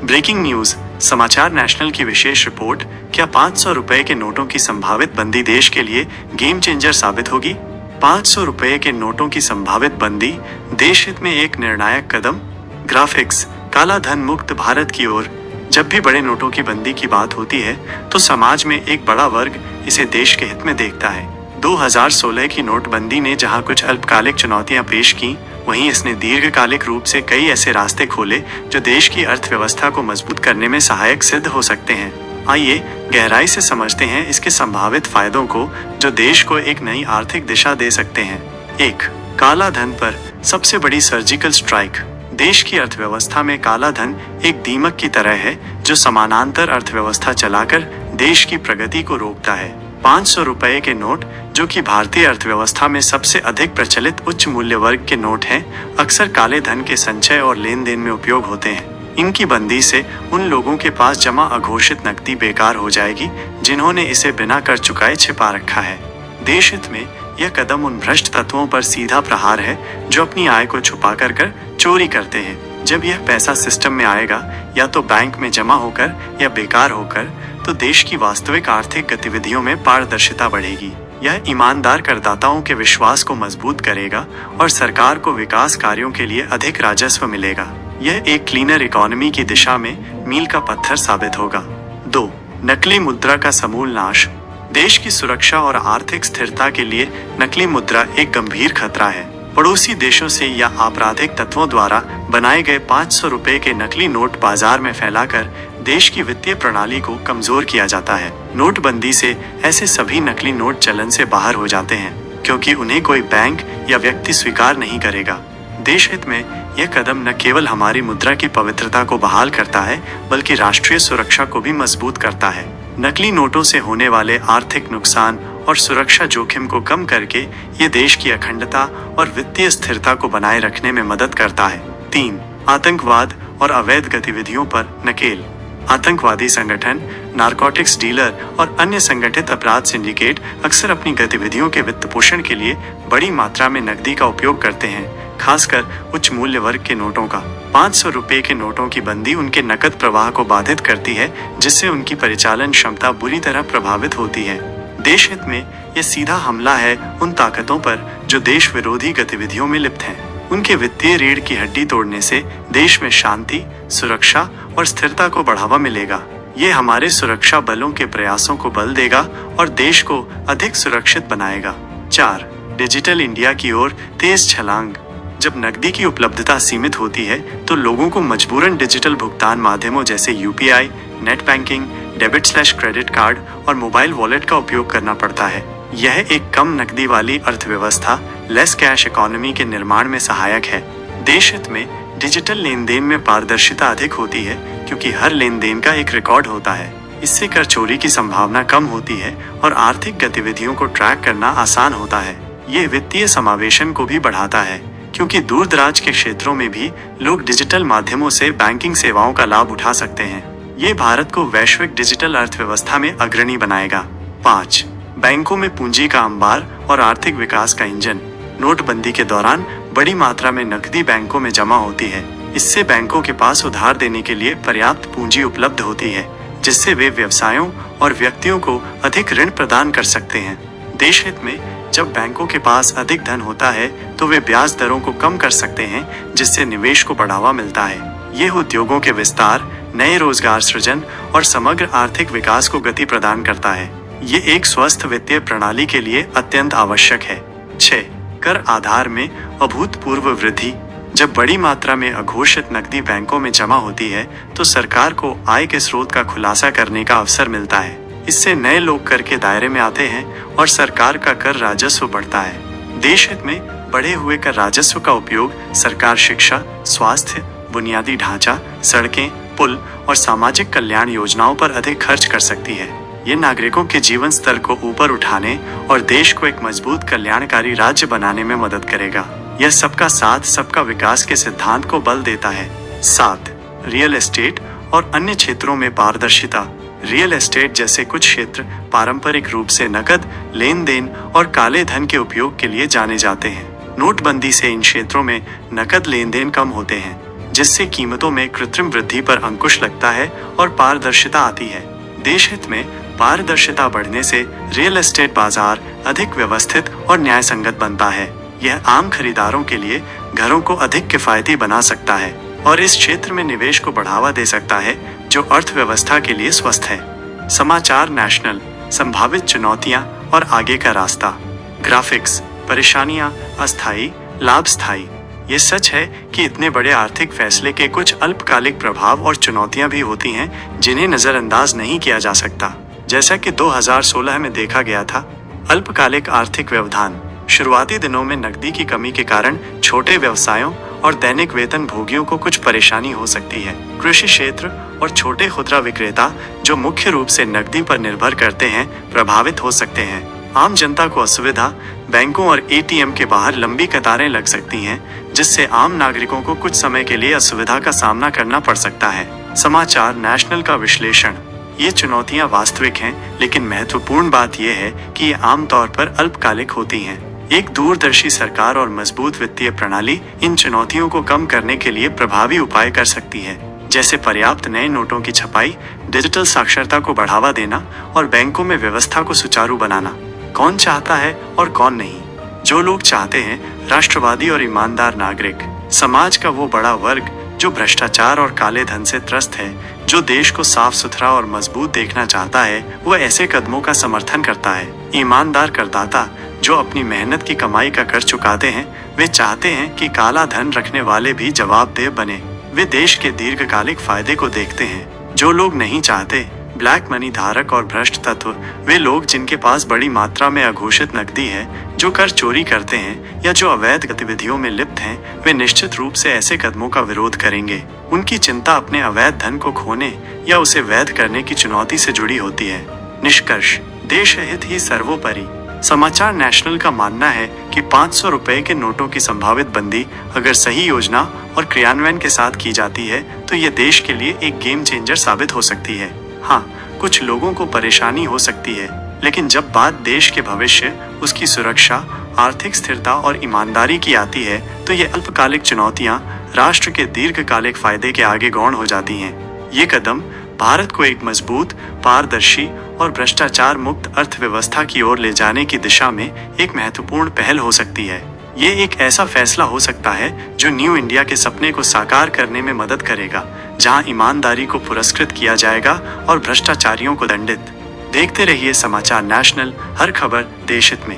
Breaking news, समाचार national की विशेष report. क्या 500 रुपए के नोटों की संभावित बंदी देश के लिए गेम चेंजर साबित होगी? 500 रुपए के नोटों की संभावित बंदी देश हित में एक निर्णायक कदम। ग्राफिक्स, काला धन मुक्त भारत की ओर। जब भी बड़े नोटों की बंदी की बात होती है तो समाज में एक बड़ा वर्ग इसे देश के हित में देखता है। 2016 की नोटबंदी ने जहां कुछ अल्पकालिक चुनौतियां पेश की, वहीं इसने दीर्घकालिक रूप से कई ऐसे रास्ते खोले जो देश की अर्थव्यवस्था को मजबूत करने में सहायक सिद्ध हो सकते हैं। आइए गहराई से समझते हैं इसके संभावित फायदों को जो देश को एक नई आर्थिक दिशा दे सकते हैं। 1. काला धन पर सबसे बड़ी सर्जिकल स्ट्राइक। देश की अर्थव्यवस्था में काला धन एक दीमक की तरह है जो समानांतर अर्थव्यवस्था चलाकर देश की प्रगति को रोकता है। 500 रुपए के नोट, जो कि भारतीय अर्थव्यवस्था में सबसे अधिक प्रचलित उच्च मूल्य वर्ग के नोट हैं, अक्सर काले धन के संचय और लेन देन में उपयोग होते हैं। इनकी बंदी से उन लोगों के पास जमा अघोषित नकदी बेकार हो जाएगी जिन्होंने इसे बिना कर चुकाए छिपा रखा है। देश हित में यह कदम उन भ्रष्ट तत्वों पर सीधा प्रहार है जो अपनी आय को छुपा कर चोरी करते हैं। जब यह पैसा सिस्टम में आएगा, या तो बैंक में जमा होकर या बेकार होकर, तो देश की वास्तविक आर्थिक गतिविधियों में पारदर्शिता बढ़ेगी। यह ईमानदार करदाताओं के विश्वास को मजबूत करेगा और सरकार को विकास कार्यों के लिए अधिक राजस्व मिलेगा। यह एक क्लीनर इकोनॉमी की दिशा में मील का पत्थर साबित होगा। 2. नकली मुद्रा का समूल नाश। देश की सुरक्षा और आर्थिक स्थिरता के लिए नकली मुद्रा एक गंभीर खतरा है। पड़ोसी देशों से या आपराधिक तत्वों द्वारा बनाए गए 500 रुपए के नकली नोट बाजार में फैलाकर देश की वित्तीय प्रणाली को कमजोर किया जाता है। नोटबंदी से ऐसे सभी नकली नोट चलन से बाहर हो जाते हैं क्योंकि उन्हें कोई बैंक या व्यक्ति स्वीकार नहीं करेगा। देश हित में यह कदम न केवल हमारी मुद्रा की पवित्रता को बहाल करता है बल्कि राष्ट्रीय सुरक्षा को भी मजबूत करता है। नकली नोटों से होने वाले आर्थिक नुकसान और सुरक्षा जोखिम को कम करके ये देश की अखंडता और वित्तीय स्थिरता को बनाए रखने में मदद करता है। 3. आतंकवाद और अवैध गतिविधियों पर नकेल। आतंकवादी संगठन, नारकोटिक्स डीलर और अन्य संगठित अपराध सिंडिकेट अक्सर अपनी गतिविधियों के वित्त पोषण के लिए बड़ी मात्रा में नकदी का उपयोग करते हैं, खासकर उच्च मूल्य वर्ग के नोटों का। 500 रुपए के नोटों की बंदी उनके नकद प्रवाह को बाधित करती है, जिससे उनकी परिचालन क्षमता बुरी तरह प्रभावित होती है। देश हित में यह सीधा हमला है उन ताकतों पर जो देश विरोधी गतिविधियों में लिप्त हैं। उनके वित्तीय रीढ़ की हड्डी तोड़ने से देश में शांति, सुरक्षा और स्थिरता को बढ़ावा मिलेगा। ये हमारे सुरक्षा बलों के प्रयासों को बल देगा और देश को अधिक सुरक्षित बनाएगा। 4. डिजिटल इंडिया की ओर तेज छलांग। जब नकदी की उपलब्धता सीमित होती है तो लोगों को मजबूरन डिजिटल भुगतान माध्यमों जैसे यूपीआई, नेट बैंकिंग, डेबिट/क्रेडिट कार्ड और मोबाइल वॉलेट का उपयोग करना पड़ता है। यह एक कम नकदी वाली अर्थव्यवस्था, लेस कैश इकोनॉमी के निर्माण में सहायक है। देश हित में डिजिटल लेन देन में पारदर्शिता अधिक होती है क्योंकि हर लेन देन का एक रिकॉर्ड होता है। इससे कर चोरी की संभावना कम होती है और आर्थिक गतिविधियों को ट्रैक करना आसान होता है। ये वित्तीय समावेशन को भी बढ़ाता है क्योंकि दूर दराज के क्षेत्रों में भी लोग डिजिटल माध्यमों से बैंकिंग सेवाओं का लाभ उठा सकते हैं। ये भारत को वैश्विक डिजिटल अर्थव्यवस्था में अग्रणी बनाएगा। 5. बैंकों में पूंजी का अंबार और आर्थिक विकास का इंजन। नोटबंदी के दौरान बड़ी मात्रा में नकदी बैंकों में जमा होती है। इससे बैंकों के पास उधार देने के लिए पर्याप्त पूंजी उपलब्ध होती है, जिससे वे व्यवसायों और व्यक्तियों को अधिक ऋण प्रदान कर सकते हैं। देश हित में जब बैंकों के पास अधिक धन होता है तो वे ब्याज दरों को कम कर सकते हैं, जिससे निवेश को बढ़ावा मिलता है। ये उद्योगों के विस्तार, नए रोजगार सृजन और समग्र आर्थिक विकास को गति प्रदान करता है। ये एक स्वस्थ वित्तीय प्रणाली के लिए अत्यंत आवश्यक है। 6. कर आधार में अभूतपूर्व वृद्धि। जब बड़ी मात्रा में अघोषित नकदी बैंकों में जमा होती है तो सरकार को आय के स्रोत का खुलासा करने का अवसर मिलता है। इससे नए लोग कर के दायरे में आते हैं और सरकार का कर राजस्व बढ़ता है। देश हित में बढ़े हुए कर राजस्व का उपयोग सरकार शिक्षा, स्वास्थ्य, बुनियादी ढांचा, सड़कें, पुल और सामाजिक कल्याण योजनाओं पर अधिक खर्च कर सकती है। ये नागरिकों के जीवन स्तर को ऊपर उठाने और देश को एक मजबूत कल्याणकारी राज्य बनाने में मदद करेगा। यह सबका साथ सबका विकास के सिद्धांत को बल देता है। 7. रियल एस्टेट और अन्य क्षेत्रों में पारदर्शिता। रियल एस्टेट जैसे कुछ क्षेत्र पारंपरिक रूप से नकद, लेन देन और काले धन के उपयोग के लिए जाने जाते हैं। नोटबंदी से इन क्षेत्रों में नकद लेन देन कम होते हैं, जिससे कीमतों में कृत्रिम वृद्धि पर अंकुश लगता है और पारदर्शिता आती है। देश हित में पारदर्शिता बढ़ने से रियल एस्टेट बाजार अधिक व्यवस्थित और न्यायसंगत बनता है। यह आम खरीदारों के लिए घरों को अधिक किफायती बना सकता है और इस क्षेत्र में निवेश को बढ़ावा दे सकता है, जो अर्थव्यवस्था के लिए स्वस्थ है। समाचार नेशनल, संभावित चुनौतियां और आगे का रास्ता। ग्राफिक्स, परेशानियां अस्थायी, लाभ स्थायी। ये सच है कि इतने बड़े आर्थिक फैसले के कुछ अल्पकालिक प्रभाव और चुनौतियां भी होती हैं जिन्हें नजरअंदाज नहीं किया जा सकता। जैसा कि 2016 में देखा गया था। अल्पकालिक आर्थिक व्यवधान। शुरुआती दिनों में नकदी की कमी के कारण छोटे व्यवसायों और दैनिक वेतन भोगियों को कुछ परेशानी हो सकती है। कृषि क्षेत्र और छोटे खुदरा विक्रेता, जो मुख्य रूप से नकदी पर निर्भर करते हैं, प्रभावित हो सकते हैं। आम जनता को असुविधा। बैंकों और एटीएम के बाहर लंबी कतारें लग सकती हैं, जिससे आम नागरिकों को कुछ समय के लिए असुविधा का सामना करना पड़ सकता है। समाचार नेशनल का विश्लेषण। ये चुनौतियां वास्तविक हैं, लेकिन महत्वपूर्ण बात यह है कि ये आमतौर पर अल्पकालिक होती हैं। एक दूरदर्शी सरकार और मजबूत वित्तीय प्रणाली इन चुनौतियों को कम करने के लिए प्रभावी उपाय कर सकती है, जैसे पर्याप्त नए नोटों की छपाई, डिजिटल साक्षरता को बढ़ावा देना और बैंकों में व्यवस्था को सुचारू बनाना। कौन चाहता है और कौन नहीं? जो लोग चाहते हैं, राष्ट्रवादी और ईमानदार नागरिक। समाज का वो बड़ा वर्ग जो भ्रष्टाचार और काले धन से त्रस्त है, जो देश को साफ सुथरा और मजबूत देखना चाहता है, वह ऐसे कदमों का समर्थन करता है। ईमानदार करदाता, जो अपनी मेहनत की कमाई का कर चुकाते हैं, वे चाहते हैं कि काला धन रखने वाले भी जवाबदेह बने। वे देश के दीर्घकालिक फायदे को देखते हैं। जो लोग नहीं चाहते, ब्लैक मनी धारक और भ्रष्ट तत्व, वे लोग जिनके पास बड़ी मात्रा में अघोषित नकदी है, जो कर चोरी करते हैं या जो अवैध गतिविधियों में लिप्त हैं, वे निश्चित रूप से ऐसे कदमों का विरोध करेंगे। उनकी चिंता अपने अवैध धन को खोने या उसे वैध करने की चुनौती से जुड़ी होती है। निष्कर्ष, देश हित ही सर्वोपरि। समाचार नेशनल का मानना है कि 500 रुपए के नोटों की संभावित बंदी अगर सही योजना और क्रियान्वयन के साथ की जाती है, तो ये देश के लिए एक गेम चेंजर साबित हो सकती है। हाँ, कुछ लोगों को परेशानी हो सकती है, लेकिन जब बात देश के भविष्य, उसकी सुरक्षा, आर्थिक स्थिरता और ईमानदारी की आती है, तो ये अल्पकालिक चुनौतियां राष्ट्र के दीर्घकालिक फायदे के आगे गौण हो जाती हैं। ये कदम भारत को एक मजबूत, पारदर्शी और भ्रष्टाचार मुक्त अर्थव्यवस्था की ओर ले जाने की दिशा में एक महत्वपूर्ण पहल हो सकती है। ये एक ऐसा फैसला हो सकता है जो न्यू इंडिया के सपने को साकार करने में मदद करेगा, जहां ईमानदारी को पुरस्कृत किया जाएगा और भ्रष्टाचारियों को दंडित। देखते रहिए समाचार नेशनल, हर खबर देश हित में।